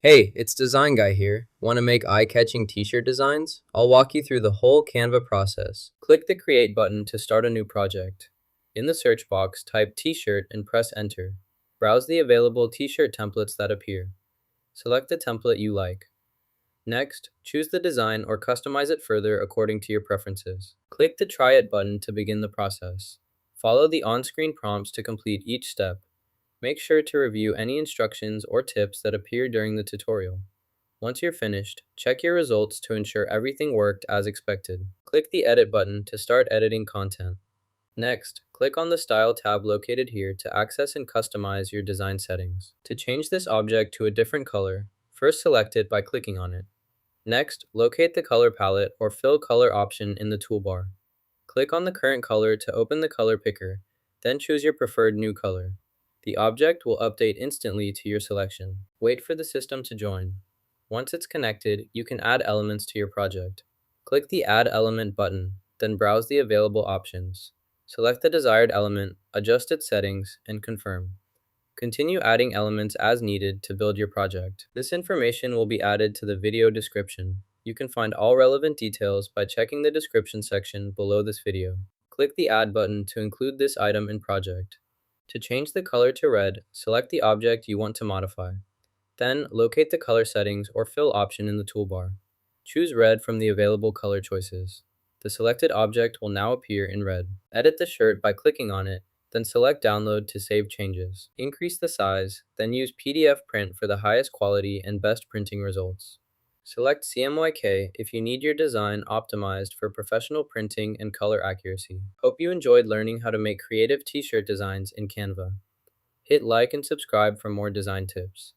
Hey, it's Design Guy here. Want to make eye-catching t-shirt designs? I'll walk you through the whole Canva process. Click the Create button to start a new project. In the search box, type t-shirt and press Enter. Browse the available t-shirt templates that appear. Select the template you like. Next, choose the design or customize it further according to your preferences. Click the Try It button to begin the process. Follow the on-screen prompts to complete each step. Make sure to review any instructions or tips that appear during the tutorial. Once you're finished, check your results to ensure everything worked as expected. Click the Edit button to start editing content. Next, click on the Style tab located here to access and customize your design settings. To change this object to a different color, first select it by clicking on it. Next, locate the color palette or fill color option in the toolbar. Click on the current color to open the color picker, then choose your preferred new color. The object will update instantly to your selection. Wait for the system to join. Once it's connected, you can add elements to your project. Click the Add Element button, then browse the available options. Select the desired element, adjust its settings, and confirm. Continue adding elements as needed to build your project. This information will be added to the video description. You can find all relevant details by checking the description section below this video. Click the Add button to include this item in project. To change the color to red, select the object you want to modify. Then, locate the color settings or fill option in the toolbar. Choose red from the available color choices. The selected object will now appear in red. Edit the shirt by clicking on it, then select Download to save changes. Increase the size, then use PDF print for the highest quality and best printing results. Select CMYK if you need your design optimized for professional printing and color accuracy. Hope you enjoyed learning how to make creative t-shirt designs in Canva. Hit like and subscribe for more design tips.